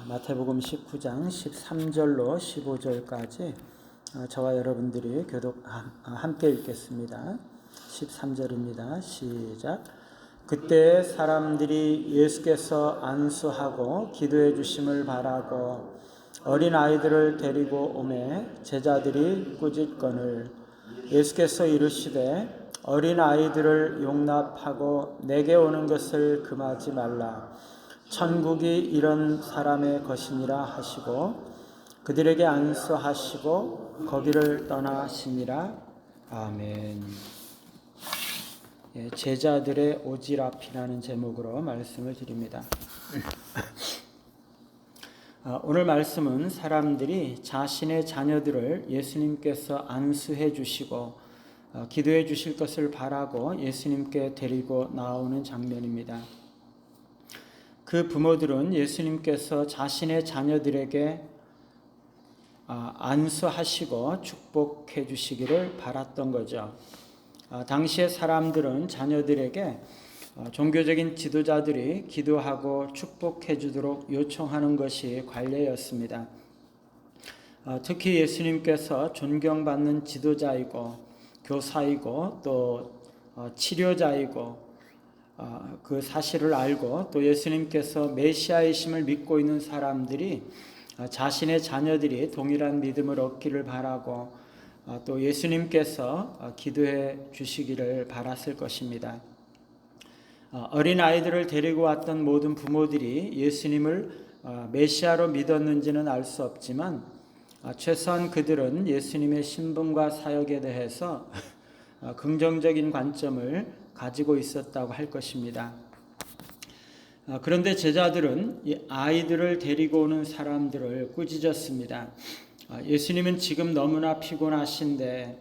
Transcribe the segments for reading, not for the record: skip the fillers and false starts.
마태복음 19장 13절로 15절까지 저와 여러분들이 교독 함께 읽겠습니다. 13절입니다. 시작. 그때 사람들이 예수께서 안수하고 기도해 주심을 바라고 어린 아이들을 데리고 오매 제자들이 꾸짖거늘 예수께서 이르시되 어린 아이들을 용납하고 내게 오는 것을 금하지 말라. 천국이 이런 사람의 것이니라 하시고 그들에게 안수하시고 거기를 떠나시니라. 아멘. 제자들의 오지랖이라는 제목으로 말씀을 드립니다. 오늘 말씀은 사람들이 자신의 자녀들을 예수님께서 안수해 주시고 기도해 주실 것을 바라고 예수님께 데리고 나오는 장면입니다. 그 부모들은 예수님께서 자신의 자녀들에게 안수하시고 축복해 주시기를 바랐던 거죠. 당시의 사람들은 자녀들에게 종교적인 지도자들이 기도하고 축복해 주도록 요청하는 것이 관례였습니다. 특히 예수님께서 존경받는 지도자이고 교사이고 또 치료자이고 그 사실을 알고 또 예수님께서 메시아이심을 믿고 있는 사람들이 자신의 자녀들이 동일한 믿음을 얻기를 바라고 또 예수님께서 기도해 주시기를 바랐을 것입니다. 어린 아이들을 데리고 왔던 모든 부모들이 예수님을 메시아로 믿었는지는 알 수 없지만 최소한 그들은 예수님의 신분과 사역에 대해서 긍정적인 관점을 가지고 있었다고 할 것입니다. 그런데 제자들은 이 아이들을 데리고 오는 사람들을 꾸짖었습니다. 예수님은 지금 너무나 피곤하신데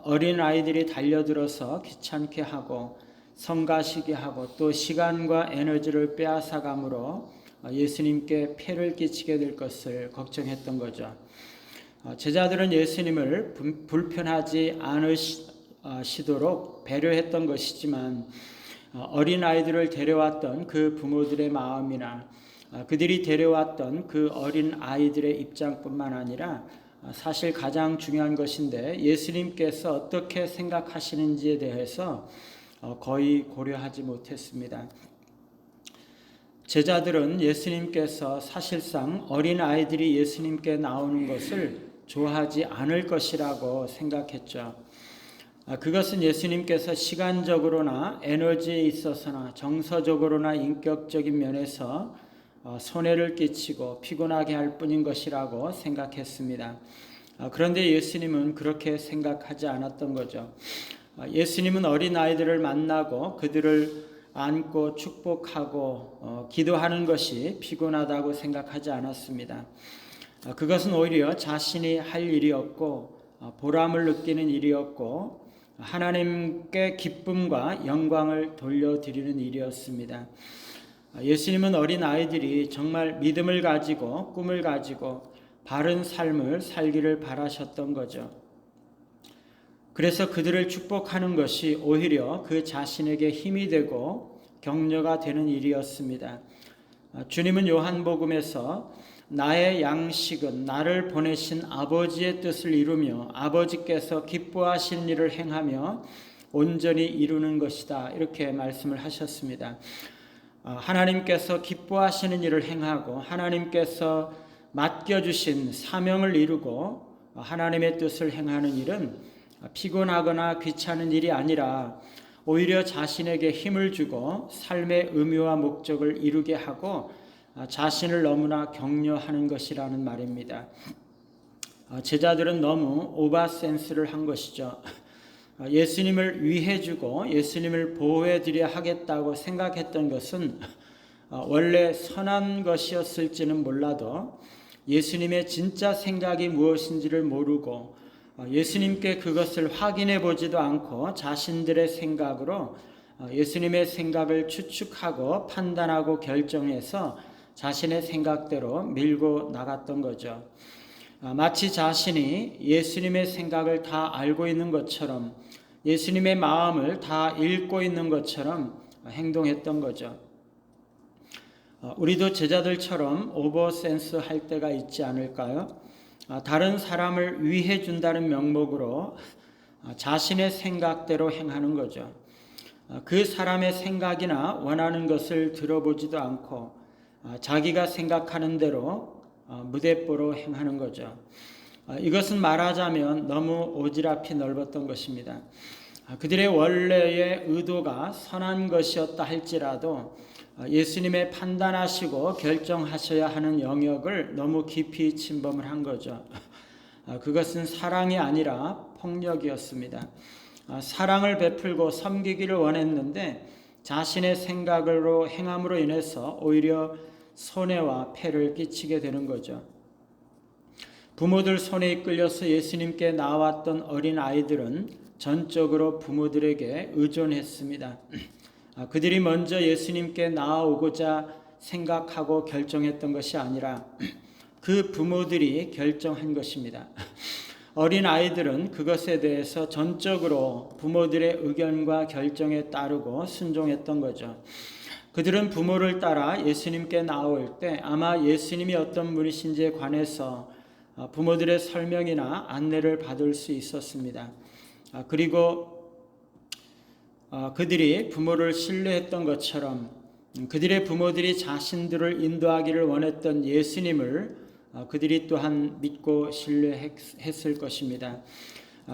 어린 아이들이 달려들어서 귀찮게 하고 성가시게 하고 또 시간과 에너지를 빼앗아감으로 예수님께 폐를 끼치게 될 것을 걱정했던 거죠. 제자들은 예수님을 불편하지 않으시도록 배려했던 것이지만 어린 아이들을 데려왔던 그 부모들의 마음이나 그들이 데려왔던 그 어린 아이들의 입장뿐만 아니라 사실 가장 중요한 것인데 예수님께서 어떻게 생각하시는지에 대해서 거의 고려하지 못했습니다. 제자들은 예수님께서 사실상 어린 아이들이 예수님께 나오는 것을 좋아하지 않을 것이라고 생각했죠. 그것은 예수님께서 시간적으로나 에너지에 있어서나 정서적으로나 인격적인 면에서 손해를 끼치고 피곤하게 할 뿐인 것이라고 생각했습니다. 그런데 예수님은 그렇게 생각하지 않았던 거죠. 예수님은 어린 아이들을 만나고 그들을 안고 축복하고 기도하는 것이 피곤하다고 생각하지 않았습니다. 그것은 오히려 자신이 할 일이었고 보람을 느끼는 일이었고 하나님께 기쁨과 영광을 돌려드리는 일이었습니다. 예수님은 어린 아이들이 정말 믿음을 가지고 꿈을 가지고 바른 삶을 살기를 바라셨던 거죠. 그래서 그들을 축복하는 것이 오히려 그 자신에게 힘이 되고 격려가 되는 일이었습니다. 주님은 요한복음에서 나의 양식은 나를 보내신 아버지의 뜻을 이루며 아버지께서 기뻐하신 일을 행하며 온전히 이루는 것이다. 이렇게 말씀을 하셨습니다. 하나님께서 기뻐하시는 일을 행하고 하나님께서 맡겨주신 사명을 이루고 하나님의 뜻을 행하는 일은 피곤하거나 귀찮은 일이 아니라 오히려 자신에게 힘을 주고 삶의 의미와 목적을 이루게 하고 자신을 너무나 격려하는 것이라는 말입니다. 제자들은 너무 오버센스를 한 것이죠. 예수님을 위해주고 예수님을 보호해드려야 하겠다고 생각했던 것은 원래 선한 것이었을지는 몰라도 예수님의 진짜 생각이 무엇인지를 모르고 예수님께 그것을 확인해 보지도 않고 자신들의 생각으로 예수님의 생각을 추측하고 판단하고 결정해서 자신의 생각대로 밀고 나갔던 거죠. 마치 자신이 예수님의 생각을 다 알고 있는 것처럼 예수님의 마음을 다 읽고 있는 것처럼 행동했던 거죠. 우리도 제자들처럼 오버센스 할 때가 있지 않을까요? 다른 사람을 위해 준다는 명목으로 자신의 생각대로 행하는 거죠. 그 사람의 생각이나 원하는 것을 들어보지도 않고 자기가 생각하는 대로 무대뽀로 행하는 거죠. 이것은 말하자면 너무 오지랖이 넓었던 것입니다. 그들의 원래의 의도가 선한 것이었다 할지라도 예수님의 판단하시고 결정하셔야 하는 영역을 너무 깊이 침범을 한 거죠. 그것은 사랑이 아니라 폭력이었습니다. 사랑을 베풀고 섬기기를 원했는데 자신의 생각으로 행함으로 인해서 오히려 손해와 폐를 끼치게 되는 거죠. 부모들 손에 이끌려서 예수님께 나왔던 어린 아이들은 전적으로 부모들에게 의존했습니다. 그들이 먼저 예수님께 나아오고자 생각하고 결정했던 것이 아니라 그 부모들이 결정한 것입니다. 어린 아이들은 그것에 대해서 전적으로 부모들의 의견과 결정에 따르고 순종했던 거죠. 그들은 부모를 따라 예수님께 나올 때 아마 예수님이 어떤 분이신지에 관해서 부모들의 설명이나 안내를 받을 수 있었습니다. 그리고 그들이 부모를 신뢰했던 것처럼 그들의 부모들이 자신들을 인도하기를 원했던 예수님을 그들이 또한 믿고 신뢰했을 것입니다.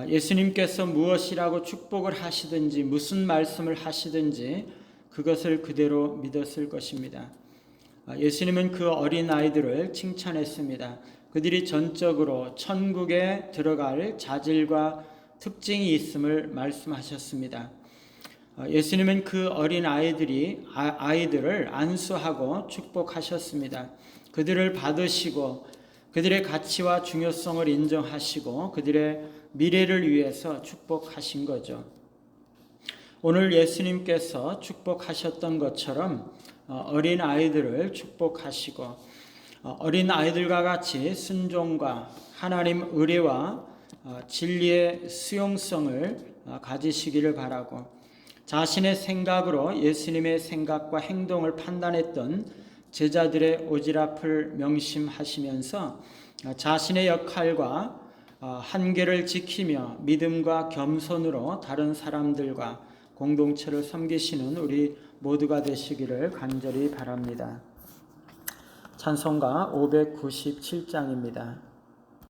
예수님께서 무엇이라고 축복을 하시든지 무슨 말씀을 하시든지 그것을 그대로 믿었을 것입니다. 예수님은 그 어린 아이들을 칭찬했습니다. 그들이 전적으로 천국에 들어갈 자질과 특징이 있음을 말씀하셨습니다. 예수님은 그 어린 아이들을 안수하고 축복하셨습니다. 그들을 받으시고 그들의 가치와 중요성을 인정하시고 그들의 미래를 위해서 축복하신 거죠. 오늘 예수님께서 축복하셨던 것처럼 어린 아이들을 축복하시고 어린 아이들과 같이 순종과 하나님 의례와 진리의 수용성을 가지시기를 바라고 자신의 생각으로 예수님의 생각과 행동을 판단했던 제자들의 오지랖을 명심하시면서 자신의 역할과 한계를 지키며 믿음과 겸손으로 다른 사람들과 공동체를 섬기시는 우리 모두가 되시기를 간절히 바랍니다. 찬송가 597장입니다.